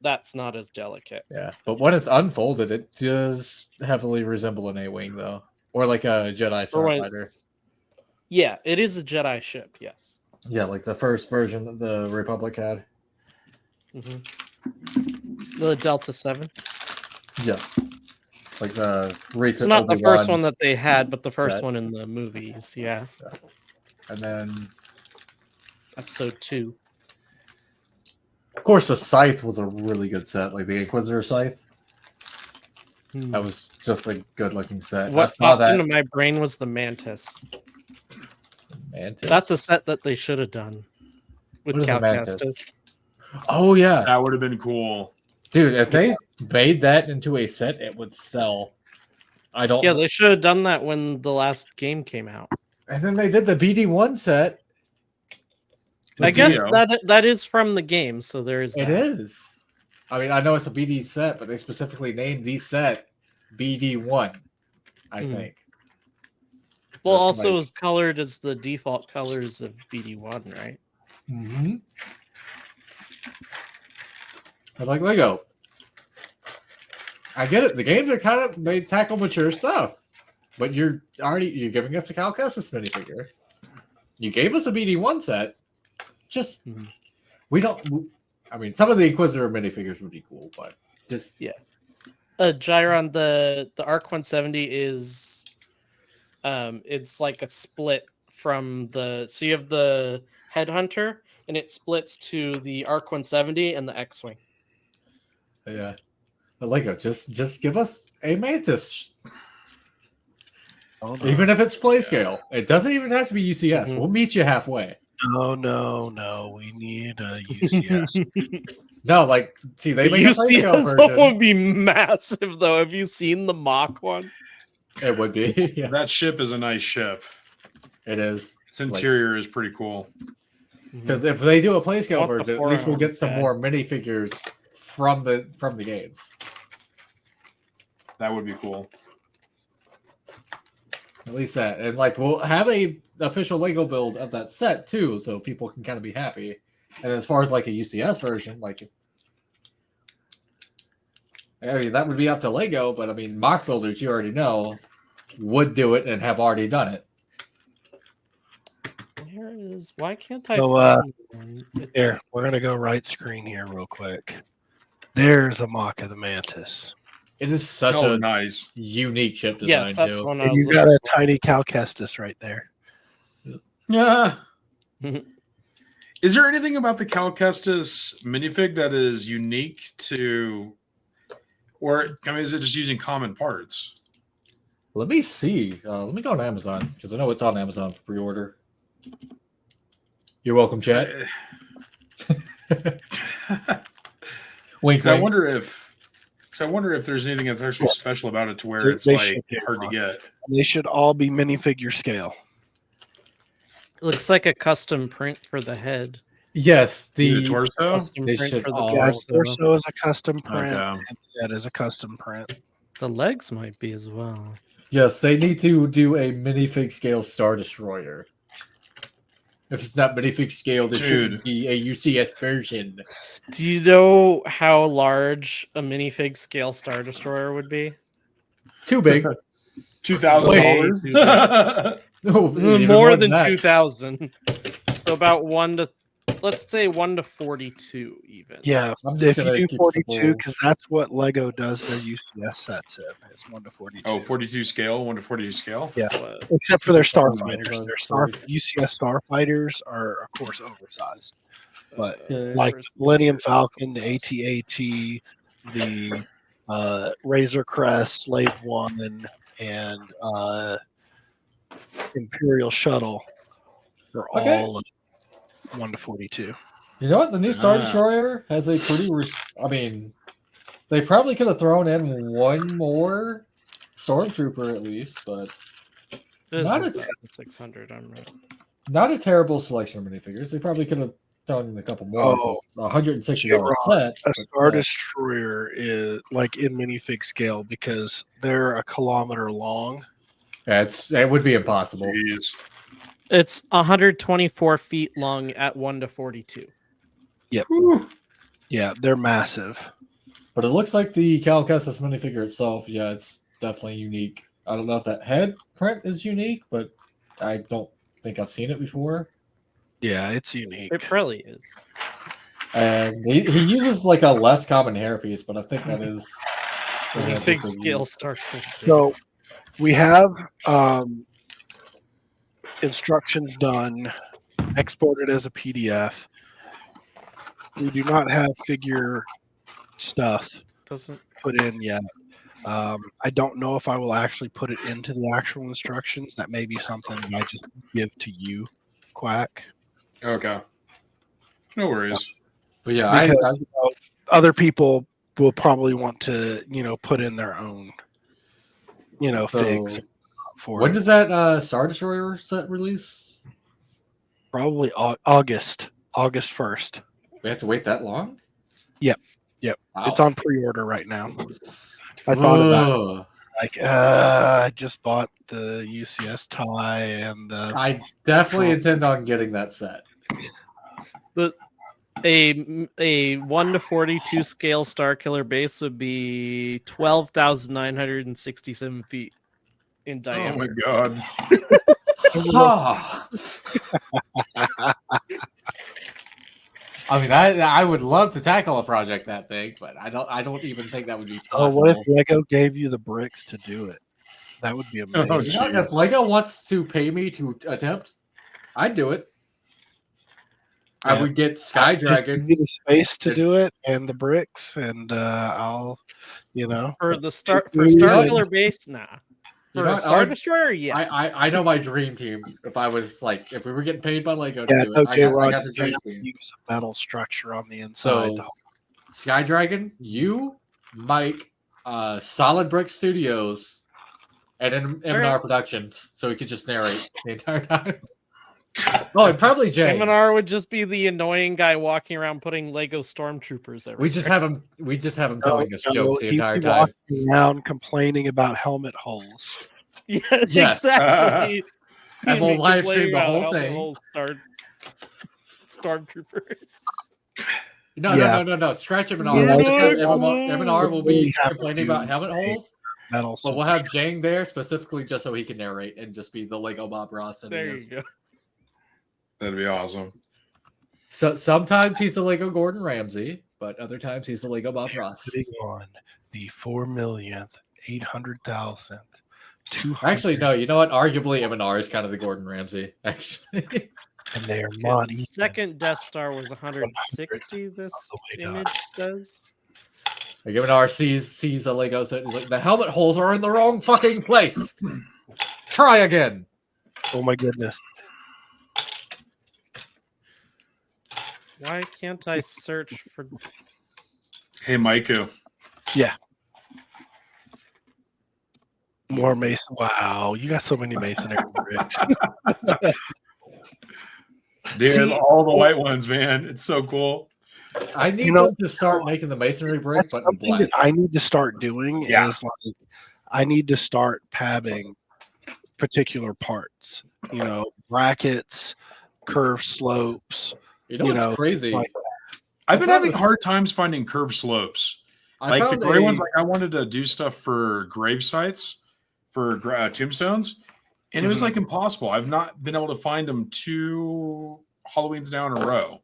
that's not as delicate. Yeah, but when it's unfolded, it does heavily resemble an A-wing, though, or like a Jedi starfighter. Yeah, it is a Jedi ship. Yes. Yeah, like the first version that the Republic had. The Delta 7. Yeah, like the recent. It's not the first one Obi-Wan's that they had, but the first set. one in the movies. Yeah. And then, Episode 2. of course, the Scythe was a really good set, like the Inquisitor Scythe. That was just a good-looking set. What popped into my brain was the Mantis. Mantis. That's a set that they should have done with Cal Kestis. Oh yeah, that would have been cool, dude. If they made that into a set, it would sell. I don't. Yeah, they should have done that when the last game came out. And then they did the BD1 set. I guess that is from the game, so there is. It is. I mean, I know it's a BD set, but they specifically named the set BD1. I think. Well, also is colored as the default colors of BD1, right? Mm-hmm. I like Lego. I get it. The games are they tackle mature stuff, but you're giving us a Cal Kestis minifigure. You gave us a BD1 set. Just we don't. I mean, some of the Inquisitor minifigures would be cool, but just Gyron, the ARC 170 is it's like a split from so you have the Headhunter and it splits to the ARC 170 and the X-Wing. Yeah. But Lego, just give us a Mantis. Oh, no. Even if it's play scale. It doesn't even have to be UCS. We'll meet you halfway. No. We need a UCS. No, like, see, they make a play scale version. That would be massive, though. Have you seen the mock one? It would be. Yeah. That ship is a nice ship. It is. Its interior is pretty cool. Because if they do a play scale version, at least we'll get some more minifigures from the games. That would be cool. At least that, and like we'll have a official Lego build of that set too, so people can kind of be happy. And as far as like a UCS version, like I mean that would be up to Lego, but I mean mock builders you already know would do it and have already done it. Where is? Why can't I? So here we're gonna go right screen here real quick. There's a mock of the Mantis. It is such a nice, unique ship design. Yes, that's one. You got a tiny Cal Kestis right there. Yeah. Is there anything about the Cal Kestis minifig that is unique to, or I mean, is it just using common parts? Let me see. Let me go on Amazon because I know it's on Amazon for pre-order. You're welcome, chat. Wink. I wonder if there's anything that's actually special about it to where it's like hard to get. They should all be minifigure scale. It looks like a custom print for the head. Yes, the torso. Custom print for the torso is a custom print. Okay. That is a custom print. The legs might be as well. Yes, they need to do a minifig scale Star Destroyer. If it's not minifig scale, there should be a UCS version. Do you know how large a minifig scale Star Destroyer would be? Too big. $2,000. More than 2,000. So about 1 to, let's say 1 to 42 even. Yeah, if you do 42, because that's what Lego does their UCS sets in. It's 1 to 42. Oh, 42 scale, 1 to 42 scale? Yeah, except for their starfighters. Their UCS starfighters are, of course, oversized. But like the Millennium Falcon, the AT-AT, the Razor Crest, Slave One, and Imperial Shuttle are all 1 to 42. You know what? The new Star Destroyer has a pretty... I mean, they probably could have thrown in one more Stormtrooper at least, but... Not a 600, I'm right. Not a terrible selection of minifigures. They probably could have thrown in a couple more. $160 set. A Star Destroyer is like in minifig scale because they're a kilometer long. It would be impossible. Jeez. It's 124 feet long at 1 to 42. Yep. Whew. Yeah, they're massive. But it looks like the Cal Kestis minifigure itself, yeah, it's definitely unique. I don't know if that head print is unique, but I don't think I've seen it before. Yeah, it's unique. It probably is. And he uses like a less common hairpiece, but I think that is the Big hairpiece they scale use. Star So we have instructions done, exported as a PDF. We do not have figure stuff doesn't. put in yet. I don't know if I will actually put it into the actual instructions. That may be something that I just give to you, Quack. Okay. No worries. But yeah, Because you know, other people will probably want to, put in their own, figs so for when it. does that Star Destroyer set release? Probably August 1st. We have to wait that long? Yep. Wow. It's on pre-order right now. I thought about it. Ugh. Like, I just bought the UCS tie and the. I definitely intend on getting that set. A 1:42 scale Star Killer base would be 12,967 feet in Oh my diameter. god. I mean, I would love to tackle a project that big, but I don't even think that would be possible. Oh, what if Lego gave you the bricks to do it? That would be amazing. Oh, You know, if Lego wants to pay me to attempt, I'd do it. I would get Sky Just Dragon. give me the space to do it and the bricks, and I'll, For the Star You know what? Killer base, nah. You For know a what, Star Destroyer, yes. I know my dream team. If I was like, if we were getting paid by Lego to Yeah, do it, okay, I Roger. got the dream team. Use a metal structure on the inside. So, Sky Dragon, you, Mike, Solid Brick Studios, and M&R Productions, so we could just narrate the entire time. Oh, and probably Jay. M&R would just be the annoying guy walking around putting Lego stormtroopers everywhere. We just have him telling us jokes the he'd entire be time. walking around complaining about helmet holes. Yeah, Yes. exactly. And we'll He'd be live stream the complaining whole about how thing. whole stormtroopers. No. Scratch M&R. Yeah. We'll just have M&R will be We have to complaining do about helmet holes. Metal. But we'll have Jang there specifically just so he can narrate and just be the Lego Bob Ross. And There you go. That'd be awesome. So sometimes he's the Lego Gordon Ramsay, but other times he's the Lego Bob Ross. Putting on the 4,800,000. Actually, no. You know what? Arguably, M&R is kind of the Gordon Ramsay. Actually, And they are Okay, not the even. second Death Star was 160. This way down. image says. like M&R sees a Lego set. He's like, the helmet holes are in the wrong fucking place. Try again. Oh my goodness. Why can't I search for? Hey, Maiku. More Mason. Wow, you got so many masonry bricks. Dude, See- all the white ones, man. It's so cool. I need them to start making the masonry brick, That's but in something black. that I need to start doing. Yeah. Is like I need to start pabbing particular parts. Brackets, curve slopes. You know what's crazy? like I've been found having this- hard times finding curved slopes. I Like the found gray a- ones, like I wanted to do stuff for grave sites, for tombstones, and it was like impossible. I've not been able to find them 2 Halloweens now in a row.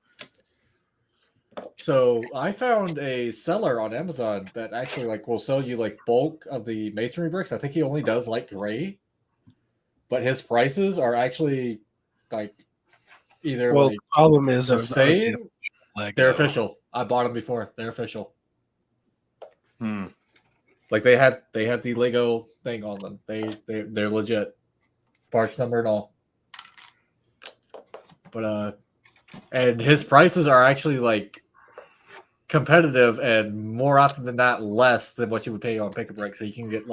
So I found a seller on Amazon that actually will sell you bulk of the masonry bricks. I think he only does gray, but his prices are actually either Well, the problem is the there's same. Lego. They're official. I bought them before. They're official. Hmm. They have the Lego thing on them. They're legit. Parts number and all. But and his prices are actually competitive and more often than not less than what you would pay on Pick a Brick. So you can get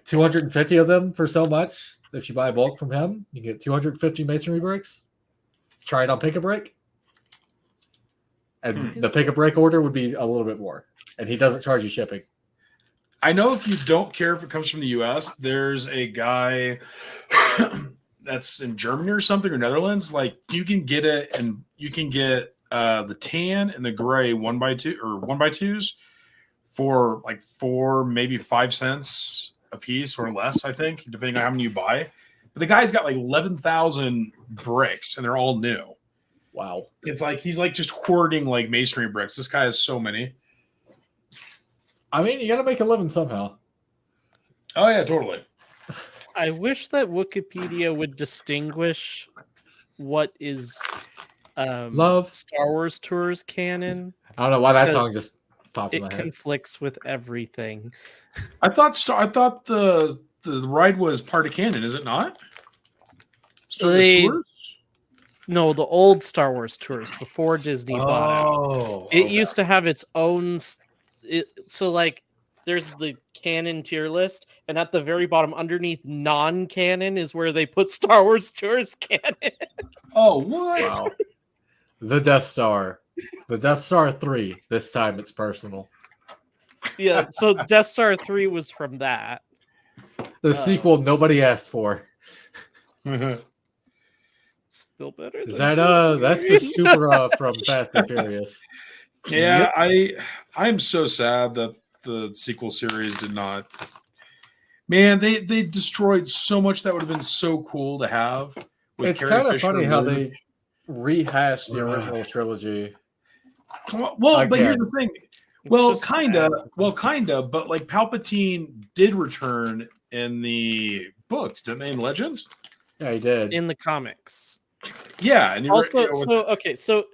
250 of them for so much. If you buy bulk from him, you can get 250 masonry bricks. Try it on Pick a Brick. And the Pick a Brick order would be a little bit more. And he doesn't charge you shipping. I know if you don't care if it comes from the US, there's a guy that's in Germany or something or Netherlands. You can get it and you can get the tan and the gray 1x2 or 1x2s for like 4, maybe 5 cents a piece or less, I think, depending on how many you buy. But the guy's got like 11,000 bricks and they're all new. Wow. It's like he's like just hoarding like masonry bricks. This guy has so many. I mean, you got to make a living somehow. Oh yeah, totally. I wish that Wikipedia would distinguish what is Love Star Wars Tours canon. I don't know why that because song just popped in It my head. conflicts with everything. I thought the ride was part of canon, is it not? They- Tours? No, the old Star Wars Tours before Disney bought out. Oh, It okay. used to have its own. So like, there's the canon tier list, and at the very bottom, underneath non-canon, is where they put Star Wars Tours canon. Oh, what? Wow. The Death Star. The Death Star 3. This time it's personal. Yeah, so Death Star 3 was from that. The sequel nobody asked for. Still better. Is than that that's the Disney. Supra from Fast and Furious. Yeah, I'm so sad that the sequel series did not. Man, they destroyed so much that would have been so cool to have. With It's Carrie kind of Fisher funny how Lou. they rehashed the original trilogy. Well, but here's Again. the thing. It's Well, just kinda. sad. Well, kinda. But like Palpatine did return in the books, didn't they? In Legends. Yeah, he did. In the comics. Yeah, and Also, so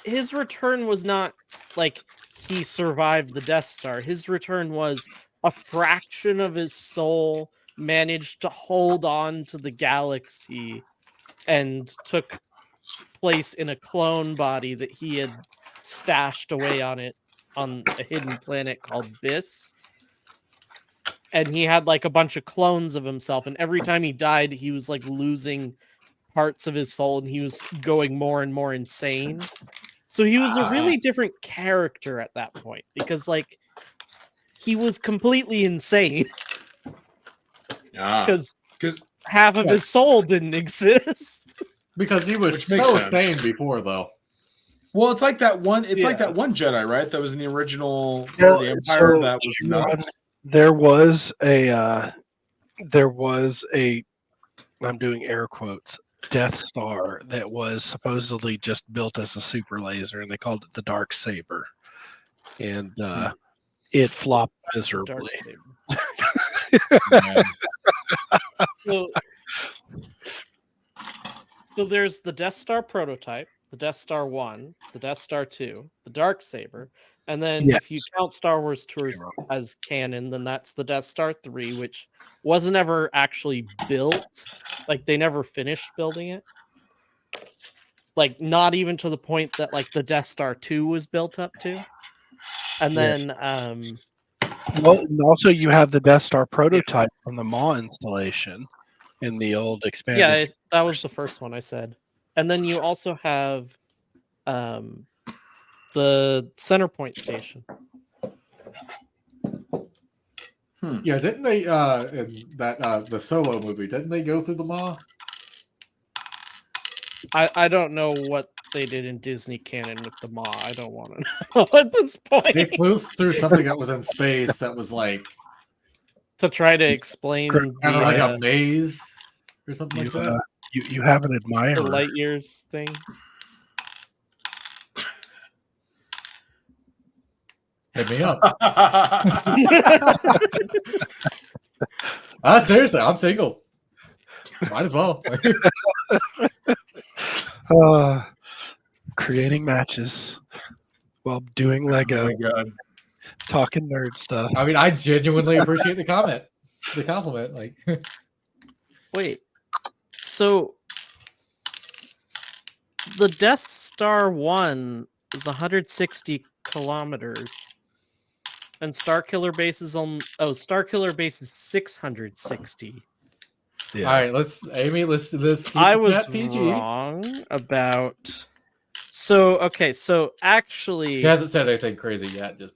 his return was not like he survived the Death Star. His return was a fraction of his soul managed to hold on to the galaxy and took place in a clone body that he had stashed away on a hidden planet called Biss. And he had like a bunch of clones of himself, and every time he died, he was like losing parts of his soul, and he was going more and more insane. So he was a really different character at that point, because like he was completely insane because half of his soul didn't exist. Because he was Which makes so sense. sane before, though. Well, it's like that one. It's like Yeah. that one Jedi, right? That was in the original Yeah, the Empire. so That was nuts. there was a I'm doing air quotes Death Star that was supposedly just built as a super laser, and they called it the Dark Saber, and it flopped Dark miserably. Saber. Man. So there's the Death Star prototype, the Death Star 1, the Death Star 2, the Dark Saber, and then if you Yes. count Star Wars Tours as canon, then that's the Death Star 3, which wasn't ever actually built. Like they never finished building it. Like not even to the point that like the Death Star 2 was built up to. And then Well, and also you have the Death Star prototype from the Maw installation in the old expanded. yeah, that was the first one I said. And then you also have the Centerpoint station. Yeah, didn't they in that the Solo movie? Didn't they go through the Maw? I don't know what they did in Disney canon with the Maw. I don't want to know at this point. They flew through something that was in space that was like To try to explain kind of the, like a maze or something like that. You have an admirer. the light years thing. Hit me up. Seriously, I'm single. Might as well. Creating matches while doing Lego, Oh my God. talking nerd stuff. I mean, I genuinely appreciate the compliment. Like, Wait, so the Death Star 1 is 160 kilometers, and Starkiller Base is Starkiller Base is 660. Yeah. all right, let's keep I the was chat PG. wrong about. So okay, so actually, She hasn't said anything crazy yet. Just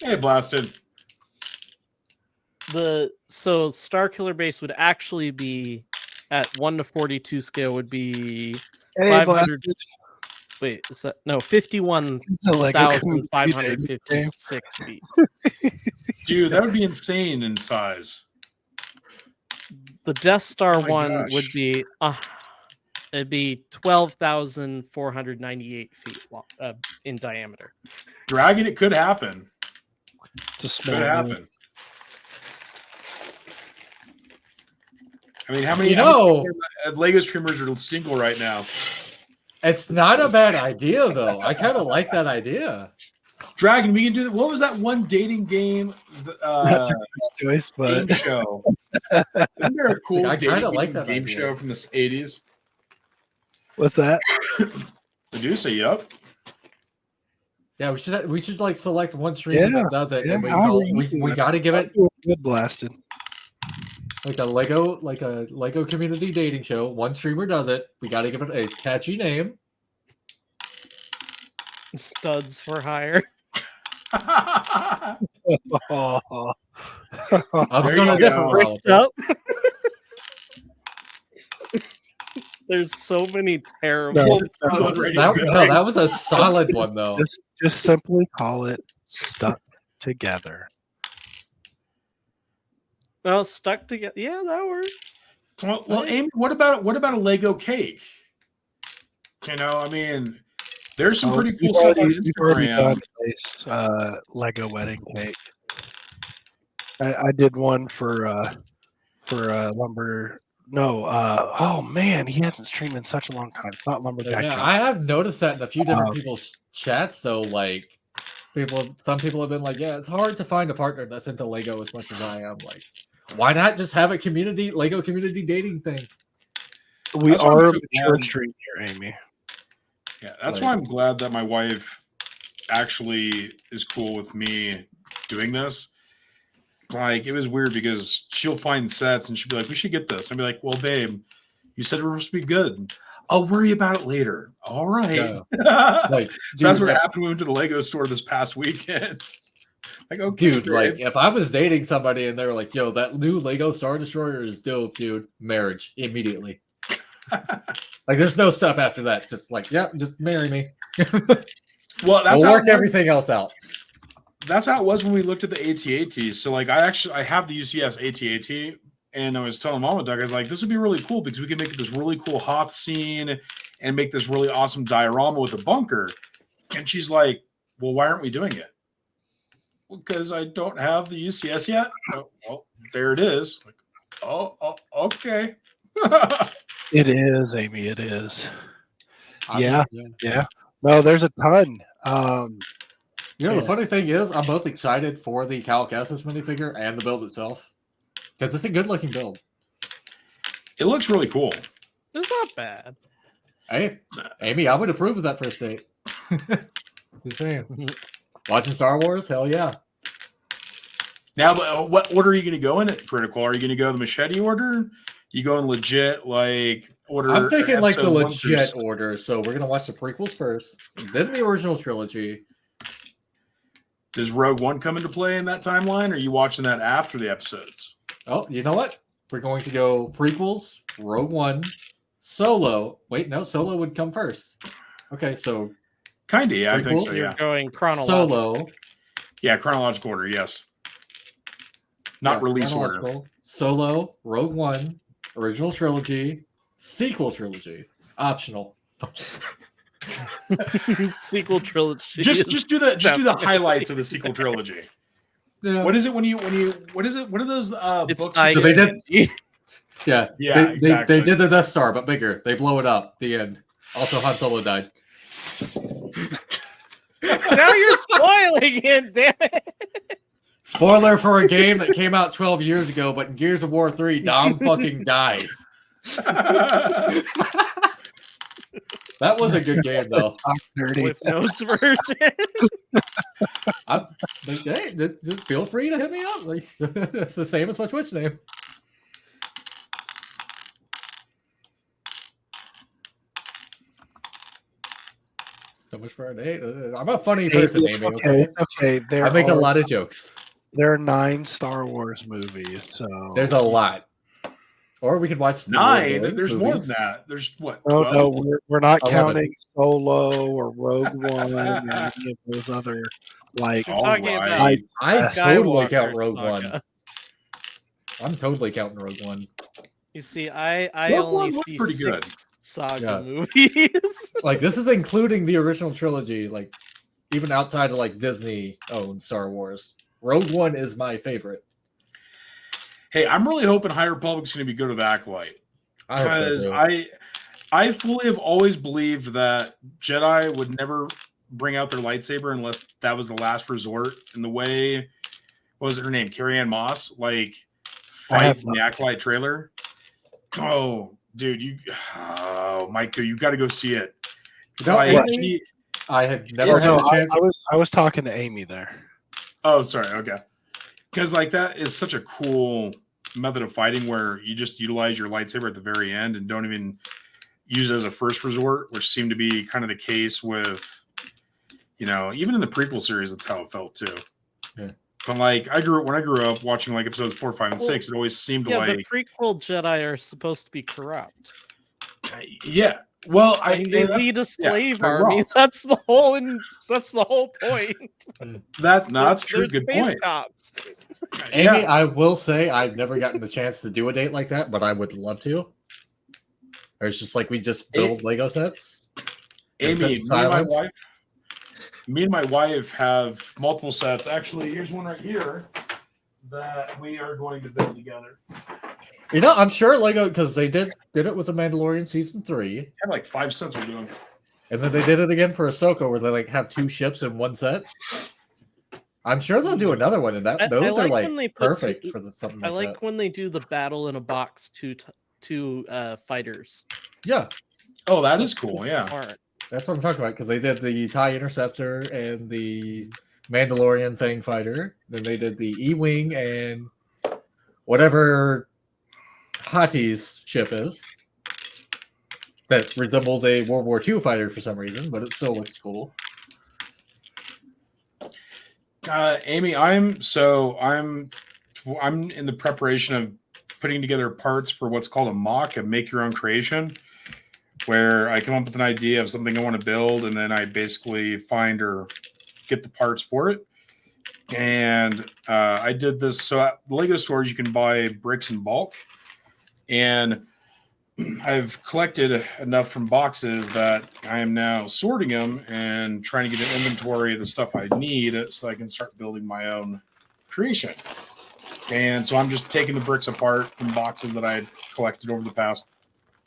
Hey, blasted. so Starkiller Base would actually be at 1 to 42 scale would be Hey, 500 blasted. Wait, is that no 51,556 feet? Dude, that would be insane in size. The Death Star Oh my one gosh. would be it'd be 12,498 feet long, in diameter. Dragon, it could happen. It's a small Could one. happen. I mean, how many Lego streamers are single right now? It's not a bad idea, though. I kind of like that idea. Dragon, we can do that. What was that one dating game? Choice, Game but show. Isn't there a cool I kinda dating like that game idea. show from the 80s? what's that? Medusa, yep. Yeah, we should like select one streamer Yeah, that does it, and yeah, we got to give it Good blasted. like a Lego community dating show. One streamer does it. We got to give it a catchy name. Studs for hire. Oh, I'm There going you a different go. route. Up. There's so many terrible. No. That was a solid one though. just simply call it Stuck Together. Well, stuck together. Yeah, that works. Well, Amy, what about a Lego cake? You know, I mean, there's some pretty cool stuff on We've already Instagram. done this Lego wedding cake. I did one for Lumber. No, oh man, he hasn't streamed in such a long time. It's not Lumberjack. Yeah, Jones. I have noticed that in a few different people's chats. So like, some people have been like, "Yeah, it's hard to find a partner that's into Lego as much as I am." Like, why not just have a Lego community dating thing? We That's why are a I'm so mature glad- stream here, Amy. Yeah, that's why I'm glad that my wife actually is cool with me doing this. Like, it was weird because she'll find sets and she'll be like, "We should get this." I'll be like, "Well, babe, you said it was supposed to be good. I'll worry about it later." All right. Yeah. Like, So that's dude, what happened when we went to the Lego store this past weekend. Like, okay, dude, babe. like if I was dating somebody and they were like, "Yo, that new Lego Star Destroyer is dope, dude," marriage immediately. Like, there's no step after that. Just like, yeah, just marry me. Well, that's We'll how work it was- everything else out. That's how it was when we looked at the AT-ATs. So, like, I have the UCS AT-AT, and I was telling Mama Doug, I was like, this would be really cool because we can make this really cool Hoth scene and make this really awesome diorama with a bunker. And she's like, "Well, why aren't we doing it?" "Because I don't have the UCS yet." "Oh, well, there it is." Like, oh, okay. It is, Amy. It is. Yeah. Yeah. No, there's a ton. You know, Yeah. the funny thing is, I'm both excited for the Cal Kestis minifigure and the build itself because it's a good looking build. It looks really cool. It's not bad. Hey, Amy, I would approve of that first date. Just saying. Watching Star Wars? Hell yeah. Now, but what order are you going to go in at Critical? Are you going to go the machete order? You going legit, like, order? I'm thinking like the episode 1 through legit order. So we're gonna watch the prequels first, then the original trilogy. Does Rogue One come into play in that timeline? Or are you watching that after the episodes? Oh, you know what? We're going to go prequels, Rogue One, Solo. Wait, no, Solo would come first. Okay, so Kinda, yeah, I think so. Prequels? You're Yeah, going chronological. Solo, yeah, chronological order, yes. Not yeah, release order. chronological, Solo, Rogue One, original trilogy, sequel trilogy, optional. Sequel trilogy. Just do the highlights of the sequel trilogy. Yeah, What is it when you what is it? What are those It's books? So they did- ING. yeah, Yeah, exactly. they did the Death Star, but bigger. They blow it up. The end. Also, Han Solo died. Now you're spoiling it, damn it. Spoiler for a game that came out 12 years ago, but in Gears of War 3, Dom fucking dies. That was a good game, though. Talk dirty. With no version. I'm, like, hey, just feel free to hit me up. Like, it's the same as my Twitch name. So much for a date. I'm a funny person, Amy. Okay? Okay. I make a lot of jokes. There are 9 Star Wars movies, so There's a lot. Or we could watch the 9. Lord of the There's Rings more movies. than that. There's what? Oh 12? no, we're not 11. counting Solo or Rogue One or any of those other like. You're All talking right. about I Yes. totally Skywalker count Rogue One. saga. I'm totally counting Rogue One. You see, I Rogue only One was see pretty 6 good. saga Yeah. movies. Like this is including the original trilogy, like even outside of like Disney owned Star Wars. Rogue One is my favorite. Hey, I'm really hoping High Republic's going to be good with Acolyte. I hope so Because too. I fully have always believed that Jedi would never bring out their lightsaber unless that was the last resort. And the way, what was her name? Carrie Ann Moss, like fights in the Acolyte trailer. Oh, dude, Mike, you got to go see it. No, Like, Amy, I had never It's- had No, a chance. I was talking to Amy there. Oh, sorry. Okay. Because like that is such a cool method of fighting where you just utilize your lightsaber at the very end and don't even use it as a first resort, which seemed to be kind of the case with, even in the prequel series, that's how it felt too. Yeah. But like when I grew up watching like episodes 4, 5, and 6, it always seemed Yeah, like the prequel Jedi are supposed to be corrupt. yeah. Well, I mean, they that's- lead a slave they're army. wrong. That's the whole point. That's true. There's Good space point. cops. Amy, Yeah. I will say I've never gotten the chance to do a date like that, but I would love to. Or it's just like we just build Lego sets. and sit Amy, in silence. me and my wife have multiple sets. Actually, here's one right here that we are going to build together. I'm sure Lego, because they did it with the Mandalorian season 3, I have like 5 sets we're doing. and then they did it again for Ahsoka, where they like have 2 ships in one set. I'm sure they'll do another one, and I those like are like when they put perfect for something like I like that. when they do the battle in a box two fighters. Yeah, Oh, that is cool. It's Yeah. smart. that's what I'm talking about, because they did the TIE Interceptor and the Mandalorian Fang Fighter. Then they did the E-Wing and whatever Hati's ship is. That resembles a World War II fighter for some reason, but it still looks cool. Amy, I'm in the preparation of putting together parts for what's called a mock, a make your own creation, where I come up with an idea of something I want to build, and then I basically find or get the parts for it. And I did this. So at Lego stores, you can buy bricks in bulk, and I've collected enough from boxes that I am now sorting them and trying to get an inventory of the stuff I need so I can start building my own creation. And so I'm just taking the bricks apart from boxes that I had collected over the past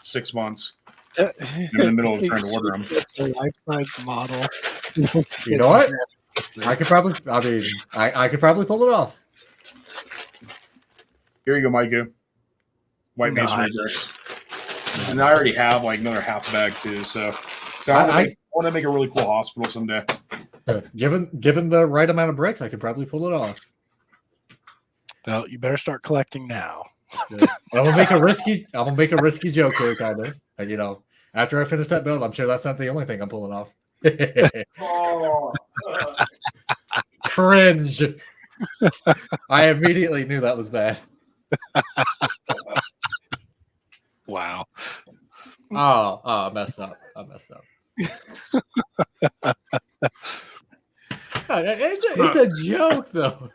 6 months. I'm in the middle of trying to order them. It's a life-size model. You know what? I could probably pull it off. Here you go, Micah. White masonry bricks. And I already have like another half bag too. So I want to make a really cool hospital someday. Given the right amount of bricks, I could probably pull it off. Well, you better start collecting now. I'm gonna make a risky joke here, kind of. And after I finish that build, I'm sure that's not the only thing I'm pulling off. Oh, Cringe. I immediately knew that was bad. Wow. Oh, I messed up. It's a joke, though.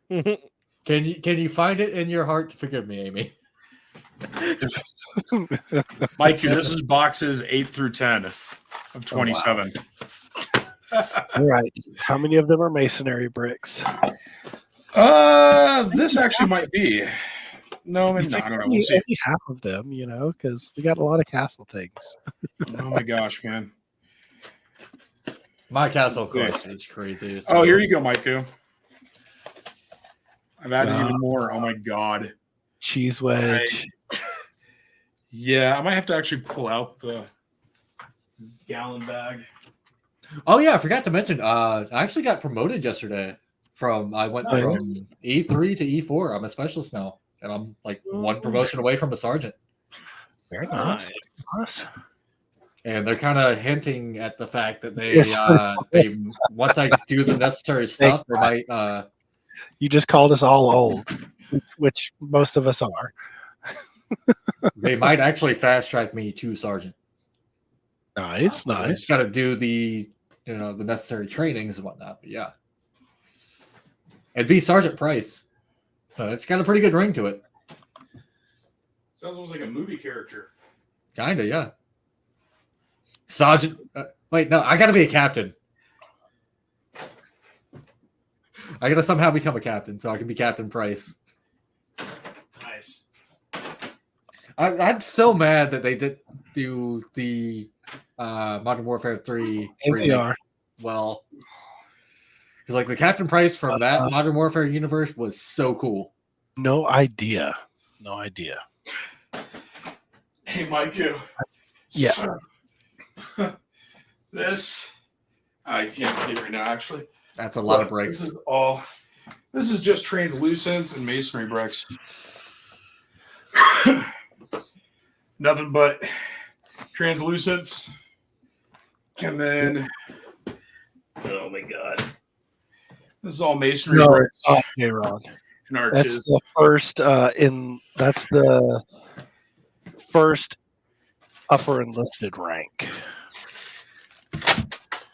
Can you find it in your heart to forgive me, Amy? Mike, this is boxes 8 through 10 of 27. All right. How many of them are masonry bricks? This actually might be. No, maybe not. I don't know. We'll see. Only half of them, because we got a lot of castle things. Oh my gosh, man. My castle collection is crazy. Oh, here you go, Maiku. I've added even more. Oh my god. Cheese wedge. Yeah, I might have to actually pull out the gallon bag. Oh yeah, I forgot to mention. I actually got promoted yesterday. I went from E3 to E4. I'm a specialist now, and I'm like one promotion away from a sergeant. Very nice. And they're kind of hinting at the fact that they once I do the necessary stuff, they might You just called us all old, which most of us are. They might actually fast track me to sergeant. Nice, I nice. just got to do the the necessary trainings and whatnot. But yeah, it'd be Sergeant Price. So it's got a pretty good ring to it. Sounds almost like a movie character. Kinda, yeah. Sergeant. Wait, no, I got to be a captain. I got to somehow become a captain so I can be Captain Price. Nice. I'm so mad that they did do the Modern Warfare 3 remake. AVR. Well, because like the Captain Price from that Modern Warfare universe was so cool. No idea. No idea. Hey, Mike. Yeah. This, I can't see it right now, actually. That's a lot of bricks. This is just translucents and masonry bricks. Nothing but translucents. And then, oh my God. This is all masonry bricks Okay, Ron. and That's arches. the first that's the first upper enlisted rank.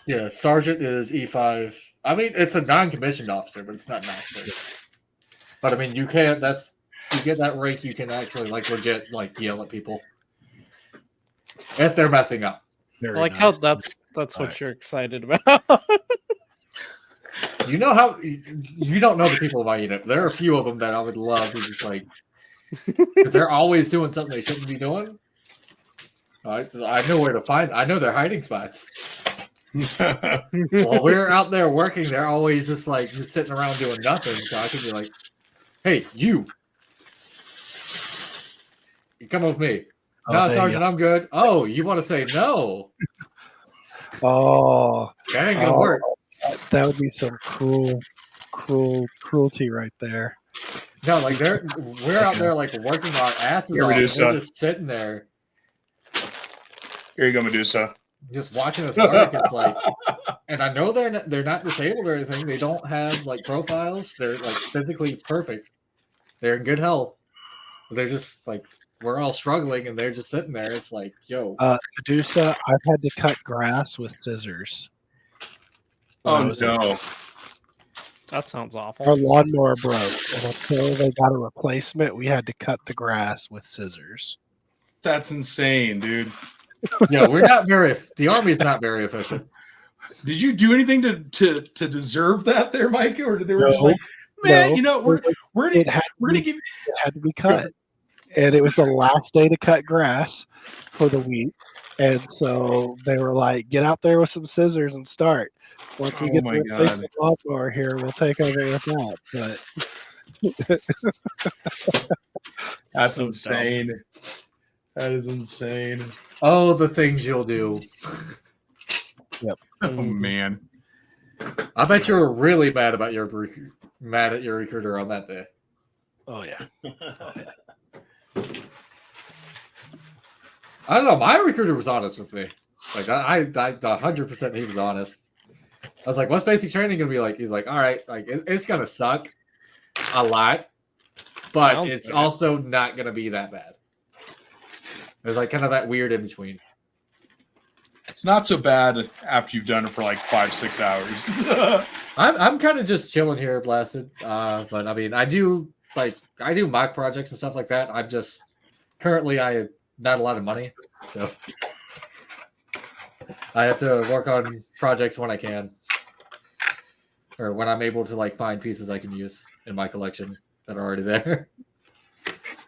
Yeah, Sergeant is E5. I mean, it's a non-commissioned officer, but it's not an officer. But I mean, you get that rank, you can actually like legit like yell at people if they're messing up. Very I like nice. how that's what Right. you're excited about. You know how you don't know the people of my unit. There are a few of them that I would love to just like because they're always doing something they shouldn't be doing. I know where to find. I know their hiding spots. While we're out there working, they're always just sitting around doing nothing. So I could be like, "Hey, you come with me." No, Sergeant, I'm good. Oh, you want to say no? Oh, That ain't gonna work. that would be some cruelty right there. No, like we're out there like working our asses Here, off. And Medusa. they're just sitting there, Here you go, Medusa. just watching us work. It's like, and I know they're not disabled or anything. They don't have like profiles. They're like physically perfect. They're in good health. But they're just like we're all struggling, and they're just sitting there. It's like, yo, Medusa, I've had to cut grass with scissors. Oh, no. That sounds Our awful. lawnmower broke, and until they got a replacement, we had to cut the grass with scissors. That's insane, dude. yeah, we're not very. The army's not very efficient. Did you do anything to deserve that there, Mike? Or did they were just No. like, man, No. we're It had gonna give It had to be cut, and it was the last day to cut grass for the week, and so they were like, "Get out there with some scissors and start." Once we Oh get my the God. replacement lawnmower here, we'll take over with that. But That's So dumb. insane. That is insane. Oh, the things you'll do. Oh Mhm. man. I bet you were really mad at your recruiter on that day. oh yeah, I don't know. My recruiter was honest with me. Like I 100% he was honest. I was like, "What's basic training gonna be like?" He's like, "All right, like it's gonna suck a lot, but Sounds it's bad. also not gonna be that bad." There's like kind of that weird in between. It's not so bad after you've done it for like 5-6 hours. I'm kind of just chilling here, blasted. But I mean, I do mock projects and stuff like that. I'm just currently I have not a lot of money, so I have to work on projects when I can, or when I'm able to like find pieces I can use in my collection that are already there.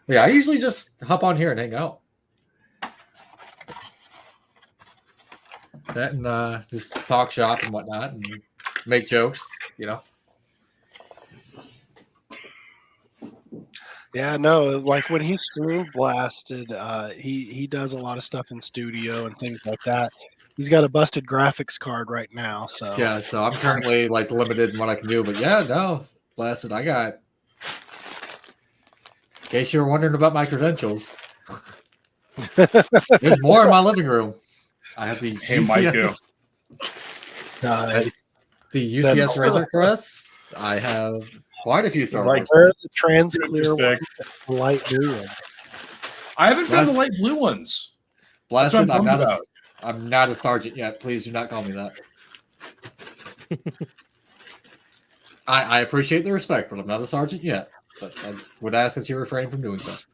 Yeah, I usually just hop on here and hang out. That and just talk shop and whatnot and make jokes, you know. yeah. No, like when he's through blasted, he does a lot of stuff in studio and things like that. He's got a busted graphics card right now, so Yeah, so I'm currently like limited in what I can do, but yeah, no, blasted. I got. In case you were wondering about my credentials, there's more in my living room. I have the Hey, Micah. nice. the That's- UCS Razor Crest. I have Quite a few Star Like, Wars. Where are the trans clear Stick. ones, the light blue one? I haven't found the Blast- light blue ones. Blasted, That's what I'm I'm not bummed I'm not a sergeant yet. Please do not call me that. I appreciate the respect, but I'm not a sergeant yet. But I would ask that you refrain from doing so.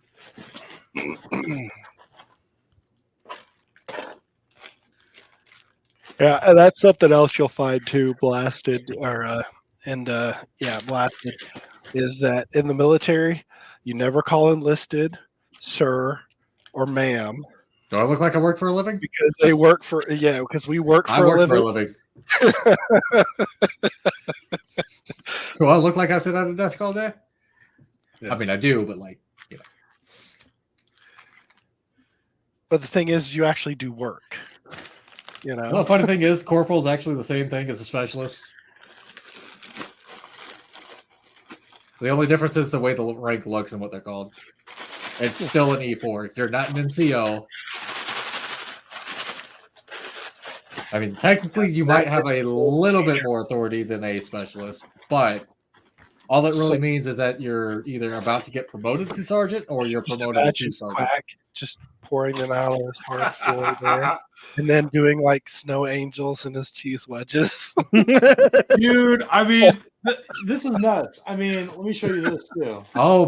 Yeah, and that's something else you'll find too. Blasted blasted is that in the military, you never call enlisted, sir, or ma'am, Do I look like I work for a living? because they work for because we work I for a work for a living. living. Do I look like I sit at a desk all day? Yeah. I mean, I do, but like, But the thing is, you actually do work. You know. Well, the funny thing is, corporal is actually the same thing as a specialist. The only difference is the way the rank looks and what they're called. It's still an E4. You're not an NCO. I mean, technically, you might have a little bit more authority than a specialist, but all that really means is that you're either about to get promoted to sergeant or you're Just promoted imagine to sergeant. Quack just pouring them out on his hard floor there, and then doing like snow angels in his cheese wedges. Dude, I mean, this is nuts. I mean, let me show you this too. Oh